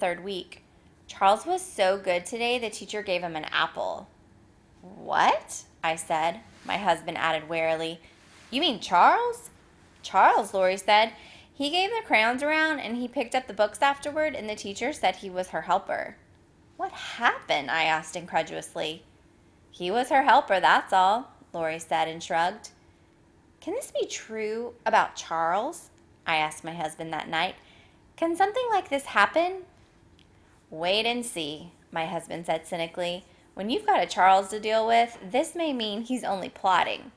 third week. Charles was so good today, the teacher gave him an apple. What? I said. My husband added warily, You mean Charles? Charles, Lori said. He gave the crayons around and he picked up the books afterward, and the teacher said he was her helper. What happened? I asked incredulously. He was her helper, that's all, Lori said and shrugged. Can this be true about Charles? I asked my husband that night. Can something like this happen? Wait and see, my husband said cynically. When you've got a Charles to deal with, this may mean he's only plotting.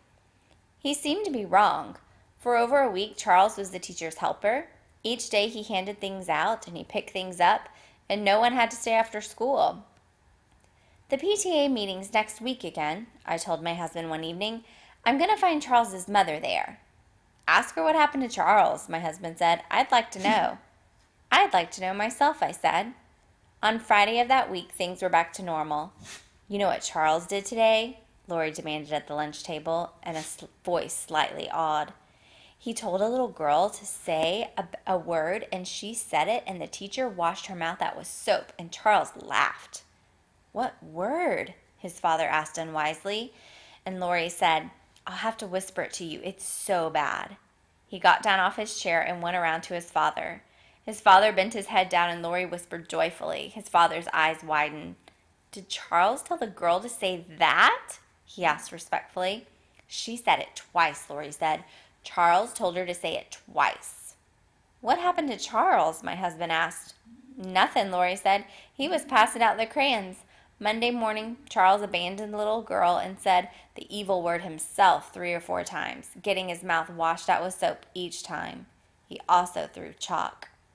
He seemed to be wrong. For over a week, Charles was the teacher's helper. Each day he handed things out and he picked things up, and no one had to stay after school. The PTA meeting's next week again, I told my husband one evening. I'm going to find Charles's mother there. Ask her what happened to Charles, my husband said. I'd like to know. I'd like to know myself, I said. On Friday of that week, things were back to normal. You know what Charles did today? Lori demanded at the lunch table, in a voice slightly awed. He told a little girl to say a word, and she said it, and the teacher washed her mouth out with soap, and Charles laughed. What word? His father asked unwisely, and Lori said, I'll have to whisper it to you. It's so bad. He got down off his chair and went around to his father. His father bent his head down, and Lori whispered joyfully. His father's eyes widened. Did Charles tell the girl to say that? He asked respectfully. She said it twice, Lori said. Charles told her to say it twice. What happened to Charles? My husband asked. Nothing, Lori said. He was passing out the crayons. Monday morning, Charles abandoned the little girl and said the evil word himself 3 or 4 times, getting his mouth washed out with soap each time. He also threw chalk.